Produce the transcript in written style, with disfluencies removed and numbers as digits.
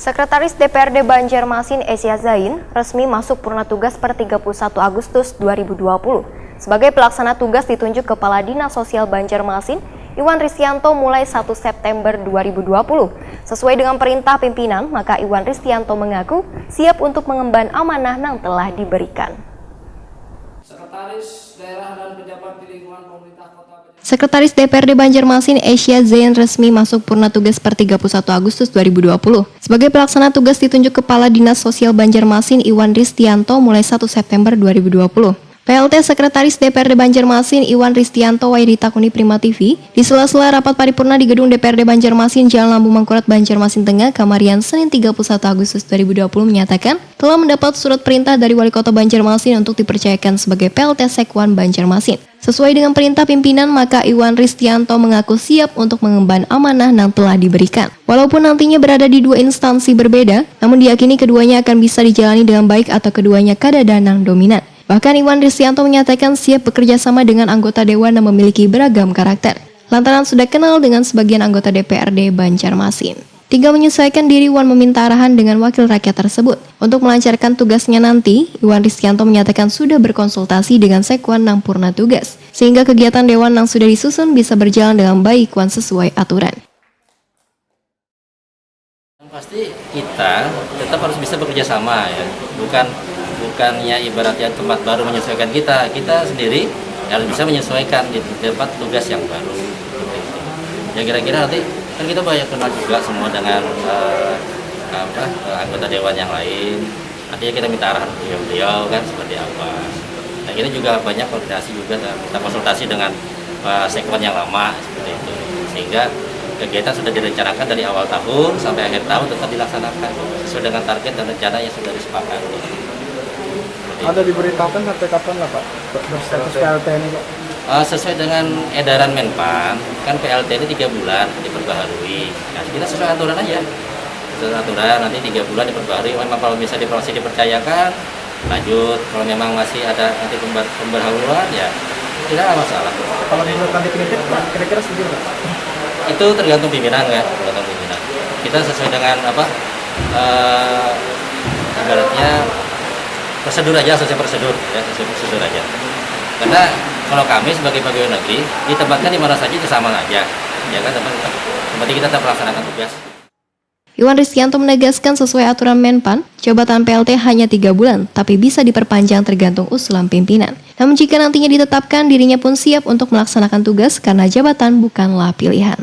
Sekretaris DPRD Banjarmasin Esya Zain resmi masuk purna tugas per 31 Agustus 2020. Sebagai pelaksana tugas ditunjuk Kepala Dinas Sosial Banjarmasin, Iwan Ristianto mulai 1 September 2020. Sesuai dengan perintah pimpinan, maka Iwan Ristianto mengaku siap untuk mengemban amanah yang telah diberikan. Sekretaris Daerah dan Pejabat di Lingkungan Pemerintah Kota Sekretaris DPRD Banjarmasin Esya Zain resmi masuk purna tugas per 31 Agustus 2020. Sebagai pelaksana tugas ditunjuk Kepala Dinas Sosial Banjarmasin Iwan Ristianto mulai 1 September 2020. PLT Sekretaris DPRD Banjarmasin Iwan Ristianto ditakuni Prima TV di sela-sela rapat paripurna di gedung DPRD Banjarmasin Jalan Lampu Mangkurat Banjarmasin Tengah, Kamarian, Senin 31 Agustus 2020 menyatakan telah mendapat surat perintah dari Wali Kota Banjarmasin untuk dipercayakan sebagai PLT Sekwan Banjarmasin. Sesuai dengan perintah pimpinan, maka Iwan Ristianto mengaku siap untuk mengemban amanah yang telah diberikan. Walaupun nantinya berada di dua instansi berbeda, namun diyakini keduanya akan bisa dijalani dengan baik atau keduanya kadadanang dominan. Bahkan Iwan Ristianto menyatakan siap bekerja sama dengan anggota Dewan yang memiliki beragam karakter, lantaran sudah kenal dengan sebagian anggota DPRD Banjarmasin. Tinggal menyesuaikan diri, Iwan meminta arahan dengan wakil rakyat tersebut. Untuk melancarkan tugasnya nanti, Iwan Ristianto menyatakan sudah berkonsultasi dengan Sekwan yang purna tugas, sehingga kegiatan Dewan yang sudah disusun bisa berjalan dengan baik dan sesuai aturan. Yang pasti kita tetap harus bisa bekerja sama ya, bukannya ibaratnya tempat baru menyesuaikan kita sendiri harus bisa menyesuaikan di tempat tugas yang baru. Ya kira-kira nanti kan kita banyak kenal juga semua dengan anggota dewan yang lain. Nantinya kita minta arahan beliau kan seperti apa. Nah kita juga banyak koordinasi juga, kita konsultasi dengan Sekwan yang lama seperti itu, sehingga kegiatan sudah direncanakan dari awal tahun sampai akhir tahun tetap dilaksanakan sesuai dengan target dan rencana yang sudah disepakati. Ada diberitahukan sampai kapan lah Pak berstatus PLT ini Pak? Sesuai dengan edaran Menpan, kan PLT ini 3 bulan diperbaharui. Nah, kita sesuai aturan aja. Sesuai aturan nanti 3 bulan diperbaharui. Memang kalau misalnya masih dipercayakan, lanjut. Kalau memang masih ada nanti pembaharuan, ya tidak ada masalah. Kalau menurut definitif, kira-kira setuju nggak? Itu tergantung pimpinan kan, tergantung pimpinan. Kita sesuai dengan ibaratnya prosedur aja, sesuai prosedur ya, sesuai prosedur aja. Karena kalau kami sebagai pegawai negeri ditempatkan di mana saja itu sama aja, ya kan, seperti kita tetap melaksanakan tugas. Iwan Ristianto menegaskan sesuai aturan Menpan, jabatan PLT hanya 3 bulan, tapi bisa diperpanjang tergantung usulan pimpinan. Namun jika nantinya ditetapkan, dirinya pun siap untuk melaksanakan tugas karena jabatan bukanlah pilihan.